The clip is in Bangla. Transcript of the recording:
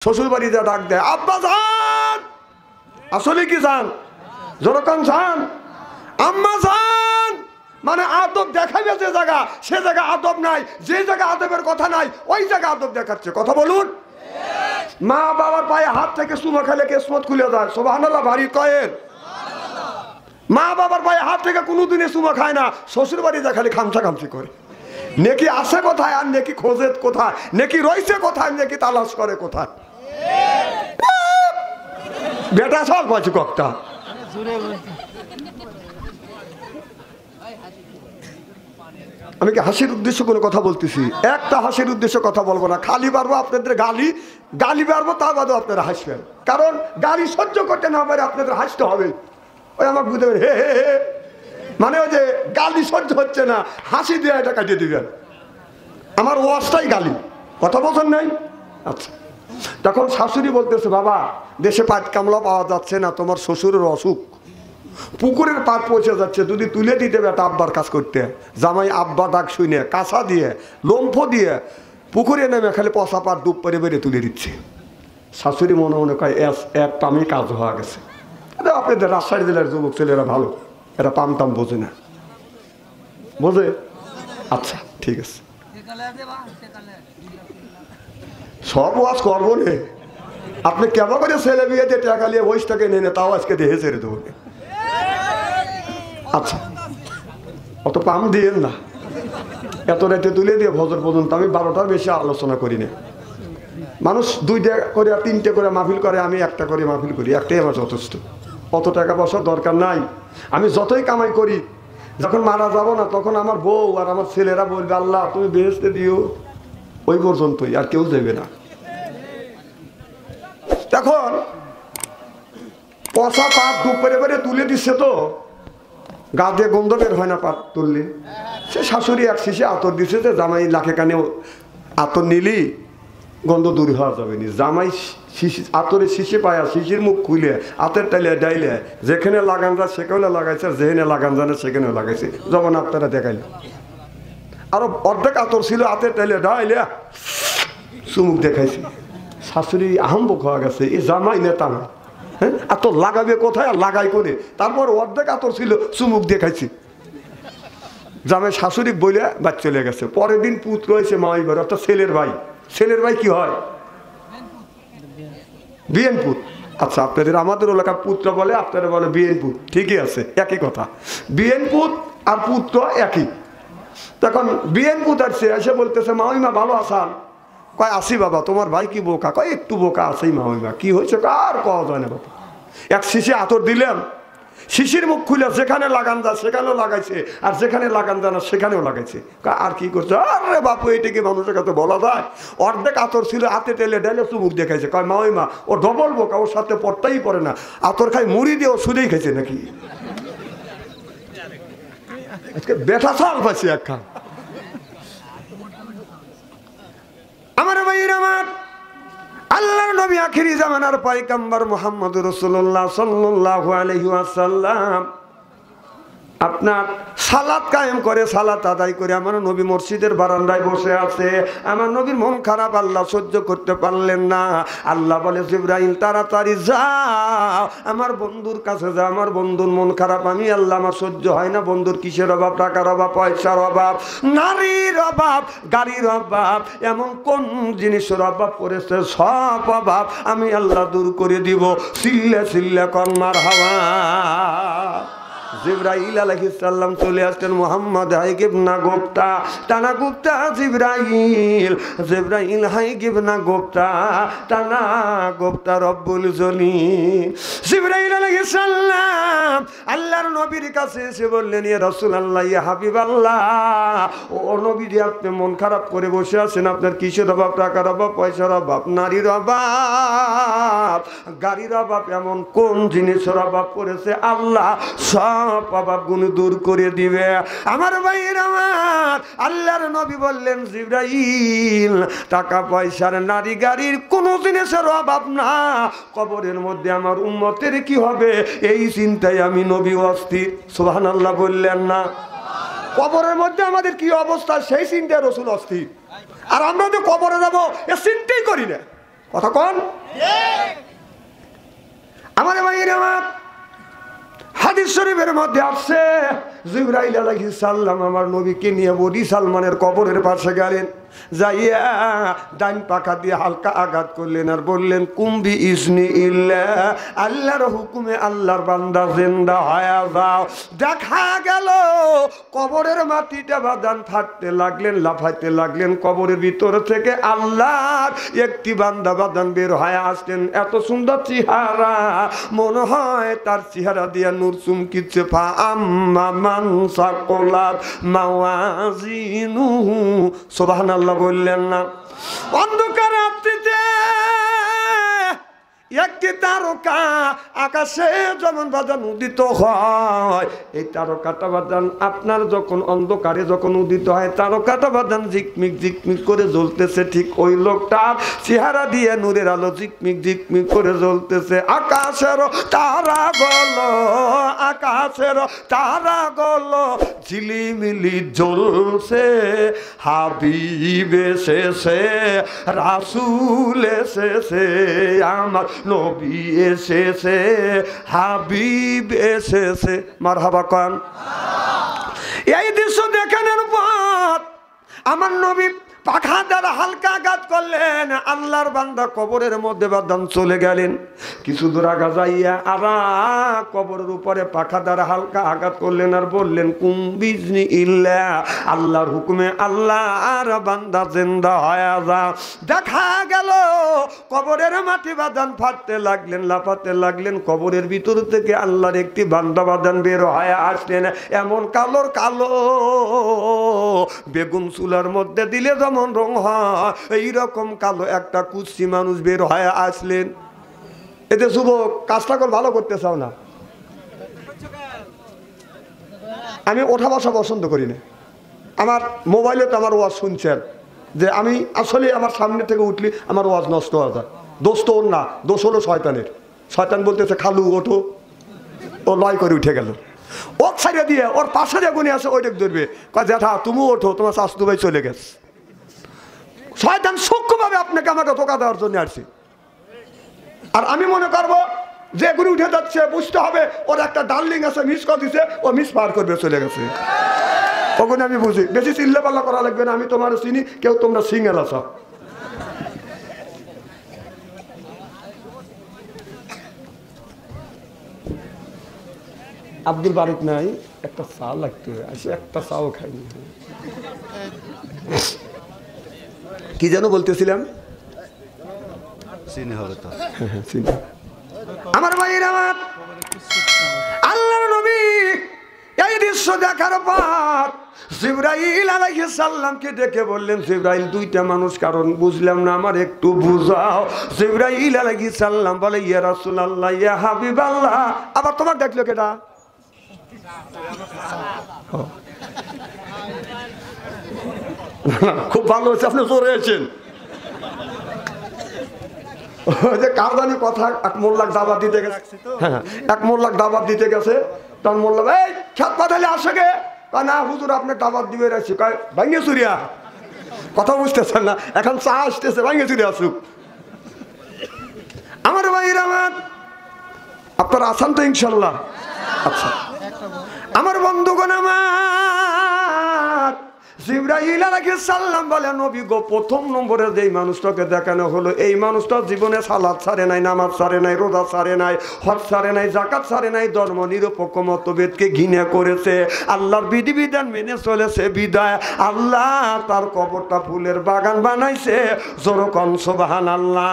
শ্বশুর বাড়িতে ডাক দেয়, আব্বা যান। আসলে কি যান? যখন যান আম্মা যান, মানে আদব দেখাবে যে জায়গা, সে জায়গা আদব নাই, যে জায়গা আদবের কথা নাই ওই জায়গা আদব দেখাচ্ছে। কথা বলুন। মা বাবার পায়ে হাত থেকে চুমা খেলে কিসমত খুলে যায়। সুবহানাল্লাহ ভারী কয়েন। মা বাবার পায়ে হাত থেকে কোনোদিনে চুমা খায় না, শ্বশুর বাড়ি যা খালি খামচা খামচি করে। নেকি আসে কোথায় আর নেকি খোঁজে কোথায়, নেকি রয়েছে কোথায়, নেকি তালাশ করে কোথায়। বেটা চল পাচ্ছি ককটা। আমি কি হাসির উদ্দেশ্য কোনো কথা বলতেছি? একটা হাসির উদ্দেশ্য কথা বলবো না, খালি পারবো আপনাদের গালি পারবো, তা বাদেও আপনারা হাসবেন। কারণ গালি সহ্য করতে না পারে আপনাদের হাসতে হবে। ওই আমার বুঝতে পারে হে হে হে, মানে ওই যে গালি সহ্য হচ্ছে না, হাসি দিয়ে এটা কাটিয়ে দিবেন। আমার ওয়াজটাই গালি, কথা বলছেন নাই? আচ্ছা, তখন শাশুড়ি বলতেছে, বাবা দেশে পাট কামলা পাওয়া যাচ্ছে না, তোমার শ্বশুরের অসুখ, পুকুরের পাট পৌঁছে যাচ্ছে, যদি তুলে দিতে বেটা আব্বার কাজ করতে। জামাই আব্বা ডাক শুনে কাঁচা দিয়ে লম্ফ দিয়ে পুকুরে নেমে খালি পচা পাট ডুব পেরে বেড়ে তুলে দিচ্ছে। শাশুড়ি মনে মনে কয় এক পামে কাজ হওয়া গেছে। আপনাদের রাজশাহী জেলার যুবক ছেলেরা ভালো, এরা পাম টাম বোঝে না, বোঝে? আচ্ছা ঠিক আছে, সব ওয়াজ করবো নে। আপনি কেমন করে ছেলে বিয়ে দিয়ে টাকা নিয়ে বয়সটাকে নেনে, তাও আজকে দেহে ছেড়ে দেবো। আচ্ছা, অত পাম দিয়েন না, এত রাতে তুলে দিয়ে ভজর পর্যন্ত আমি 12টার বেশি আলোচনা করি না। মানুষ 2টা করে 3টে করে মাহফিল করে, আমি একটা করে মাহফিল করি, একটাই আমার যথেষ্ট। অত টাকা পয়সার দরকার নাই। আমি যতই কামাই করি, যখন মারা যাব না তখন আমার বউ আর আমার ছেলেরা বলবে, আল্লাহ তুমি বেহেশতে দিও, ওই পর্যন্তই, আর কেউ দেবে না। এখন পচা পাট ডুব পেরে পেরে তুলে দিচ্ছে, তো গা দিয়ে গন্ধ বের হয় না পাট তুললে। সে শাশুড়ি এক শিশি আতর দিচ্ছে, যে জামাই লাখে কানে আতর নিলি গন্ধ দূর হওয়া যাবে না। জামাই আতরের শিশি পায়া শিশির মুখ খুলে আতের টাইলে ডাইলে যেখানে লাগান যায় সেখানে লাগাইছে, যেখানে লাগান জানে সেখানে লাগাইছে। যখন আপনারা দেখাইলে আরো অর্ধেক আতর ছিল, হাতের টাইলে ডাইলে চুমুক দেখাইছে। শাশুড়ি আহম্বক হয়ে গেছে, এই জামাই নেতা না, হ্যাঁ আতর লাগাবে কোথায় আর লাগাই করে। তারপর অর্ধেক আতর ছিল, চুমুক দেখাইছে। জামাই শাশুড়ি বলে বাদ চলে গেছে। পরের দিন পুত্র হয়েছে মামাই বাড়ি, অর্থাৎ ছেলের ভাই। ছেলের ভাই কি হয়? বিয়েনপুত। আচ্ছা, আপনাদের আমাদের এলাকা পুত্র বলে, আপনারা বলে বিয়েনপুত, ঠিকই আছে, একই কথা। বিয়েনপুত আর পুত্র একই। তখন বিয়েনপুত আসছে, এসে বলতেছে, মামিমা ভালো আসান? কয় আসি বাবা। তোমার ভাই কি বোকা? কয় একটু বোকা আছেই মামিমা। কি হয়েছে? আর কওয়া যায় না বাবা। এক শিশি আতর দিলেন, শিশির মুখ খুলে যেখানে লাগান যায় সেখানেও লাগাইছে, আর যেখানে লাগান যায় না সেখানেও লাগাইছে। আর কি করছে? আরে বাপু, এটা কি মানুষের কাছে বলা যায়? অর্ধেক আতর ছিল, হাতে টেলে ডাইলে চুমুক দেখাইছে। কয় মামিমা ও ডবল বোকা, ওর সাথে পড়তেই পড়ে না, আতর খাই মুড়ি দিয়ে ও সুদেই খাইছে নাকি? আজকে বেটা চাল পাচ্ছি একখান। আমার ভাইয়ের আমার, আল্লাহর নবী আখিরি জামানার পয়গম্বর মুহাম্মদুর রাসূলুল্লাহ সাল্লাল্লাহু আলাইহি ওয়াসাল্লাম আপনার সালাত কায়েম করে, সালাত আদায় করে আমার নবী মসজিদের বারান্দায় বসে আছে। আমার নবীর মন খারাপ, আল্লাহ সহ্য করতে পারলেন না। আল্লাহ বলে, জিবরাইল তাড়াতাড়ি যাও, আমার বন্ধুর কাছে যা, আমার বন্ধুর মন খারাপ, আমি আল্লাহ আমার সহ্য হয় না। বন্ধুর কিসের অভাব? টাকার অভাব, পয়সার অভাব, নারীর অভাব, গাড়ির অভাব, এমন কোন জিনিসের অভাব পড়েছে, সব অভাব আমি আল্লাহ দূর করে দিব। সিল্লে সিল্লে কর মারহাবা। জিবরাইল আলাইহিস সালাম চলে আসলেন। মুহাম্মদ হাই গিবনা গোপ্তা, টানা গোপ্তা জিবরাইল, জিবরাইল হাই গিবনা গোপ্তা, টানা গোপ্তা রব্বুল জলিল। জিবরাইল আলাইহিস সালাম আল্লাহর নবীর কাছে এসে বললেন, ইয়া রাসূলুল্লাহ, ইয়া হাবিবাল্লাহ, ও নবী যে আপনি মন খারাপ করে বসে আছেন, আপনার কিসের অভাব? টাকার অভাব, পয়সার অভাব, নারীর অভাব, গাড়ির অভাব, এমন কোন জিনিসের অভাব পড়েছে আল্লাহ সব অভাব গুণ দূর করে দিবে। আমার ভাইয়ের আমার, আল্লাহর নবী বললেন, জিবরাইল টাকা পয়সার, নারী গাড়ির কোনো জিনিসের অভাব না, কবরের মধ্যে আমার উম্মতের কি হবে এই চিন্তায় আমি নবী অস্থির। সুবহানাল্লাহ বললেন না? কবরের মধ্যে আমাদের কি অবস্থা সেই চিন্তায় রাসূল অস্থির। আর আমরা যে কবরে যাবো এ চিন্তাই করি না। কথা কোন? আমার ভাইয়ের আমার হাদিস শরীফের মধ্যে আসছে জিবরাইল আলাইহিস সালাম আমার নবীকে নিয়ে বনি সালমানের কবরের পাশে গেলেন, যাইয়া ডান পাখা দিয়ে হালকা আঘাত করলেন আর বললেন কুম্বি ইসনি ইল্লা, আল্লাহর হুকুমে আল্লাহর বান্দা জিন্দা হয়ে যাও। দেখা গেল কবরের মাটিটা বাদান ফাটতে লাগলেন, লাফাইতে লাগলেন, কবরের ভিতর থেকে আল্লাহর একটি বান্দা বাদান বের হয়ে আসলেন। এত সুন্দর চেহারা, মনে হয় তার চেহারা দিয়া নূর চুমকিচ্ছে। ফা আম্মা মান সাকুলাত মাওয়াজিনুহু, সুবহানাল্লাহ বললেন না? অন্ধকার রাত্রিতে একটি তারকা আকাশে যেমন বাদান উদিত হয়, এই তারকাটা বাদান আপনার যখন অন্ধকারে যখন উদিত হয়, তারকাটা বাদান ঝিকমিক ঝিকমিক করে জ্বলতেছে, ঠিক ওই লোকটার চেহারা দিয়ে নূরের আলো ঝিকমিক ঝিকমিক করে জ্বলতেছে। আকাশের তারা গলো, আকাশের তারা গলো ঝিলিমিলি জ্বলছে, হাবিব এসেছে, রাসূল এসেছে, আমার নবী এসেছে, হাবিব এসেছে। মারহাবা কোন? এই দৃশ্য দেখানোর পর আমার নবী পাখা দ্বারা হালকা আঘাত করলেন, আল্লাহর বান্দা কবরের মধ্যে বাদান চলে গেলেন। কিছু দূর আগা যাইয়া আবার কবরের উপরে পাখা দ্বারা হালকা আঘাত করলেন আর বললেন কুম্বিজনি ইল্লা, আল্লাহর হুকুমে আল্লাহর বান্দা জিন্দা হয়ে যাও। দেখা গেল কবরের মাটি বাদান ফাটতে লাগলেন, লাফাতে লাগলেন, কবরের ভিতর থেকে আল্লাহর একটি বান্দা বাদান বের হয়ে আসলেন। এমন কালোর কালো, বেগুন চুলার মধ্যে দিলে যেমন রং হয়, এইরকম কালো একটা কুচি মানুষ বের হয়ে আসলেন। এতে যুবক কাজটা করে ভালো করতে চাও না? আমি ওঠা বসা পছন্দ করি না। আমার মোবাইলে তো আমার ওয়াজ শুনছেন যে আমি আসলে আমার সামনে থেকে উঠলি আমার ওয়াজ নষ্ট হয়ে যায়। দোষ তো ওর না, দোষ হলো শয়তানের। শয়তান বলতেছে খালু ওঠো, ও লয় করে উঠে গেল। ও ছাড়িয়ে দিয়ে ওর পাশে যে গুণে আছে ওইটাকে ধরবে, কয় জ্যাঠা তুমি ওঠো, তোমার শাস্তু ভাই চলে গেছে। শয়তান সূক্ষ্মভাবে আপনাকে আমাকে ধোঁকা দেওয়ার জন্য আসছে। আর আমি মনে করবো যে গুণে উঠে যাচ্ছে, বুঝতে হবে ওর একটা ডার্লিং আছে, মিস করে দিছে, ও মিস পার করবে, চলে গেছে। ওগুলো আমি বুঝি, বেশি চিল্লা পাল্লা করা লাগবে না। আমি তোমার চিনি, কেউ তোমরা সিঙ্গেল আছো। আব্দুল বারিক নাই, একটা চা লাগতো, আসে একটা চাও খাইনি। কি যেন বলতেছিলাম? আমার ভাইয়ের আমার আল্লাহর নবী এই দৃশ্য দেখার পর জিবরাইল আলাইহিস সালামকে ডেকে বললেন, জিবরাইল দুইটা মানুষ, কারণ বুঝলাম না, আমার একটু বুঝাও। জিবরাইল আলাইহিস সালাম বলে ইয়া রাসূলুল্লাহ, ইয়া হাবিবাল্লাহ। আবার তোমার দেখলো কেটা? খুব ভালো হয়েছে, আপনি জোরে আছেন। কার জানি কথা, এক মোল্লাক দাবাত দিতে গেছে। হ্যাঁ, এক মোল্লাক দাবাত দিতে গেছে, তার মোল্লা এই খেত পাঠালে আসে গে, না হুজুর আপনি দাবাত দিবে রাখছি, কয় ভাঙ্গে চুরিয়া। কথা বুঝতেছেন না? এখন চা আসতেছে, ভাঙ্গে চুরি আসুক। আমার ভাইয়ের আমার, আপনারা আসান তো ইনশাল্লাহ? আচ্ছা আমার বন্ধুগণ আমার, জিবরাইল আলাইহিস সালাম বলে নবী গো, প্রথম নম্বরে যেই মানুষটাকে দেখানো হলো, এই মানুষটা জীবনে সালাত ছাড়ে নাই, নামাজ ছাড়ে নাই, রোজা ছাড়ে নাই, হজ ছাড়ে নাই, যাকাত ছাড়ে নাই, ধর্ম নিরপেক্ষ মতভেদকে ঘৃণা করেছে, আল্লাহর বিধিবিধান মেনে চলেছে, বিদায় আল্লাহ তার কবরটা ফুলের বাগান বানাইছে। জোরে কোন সুবহানাল্লাহ।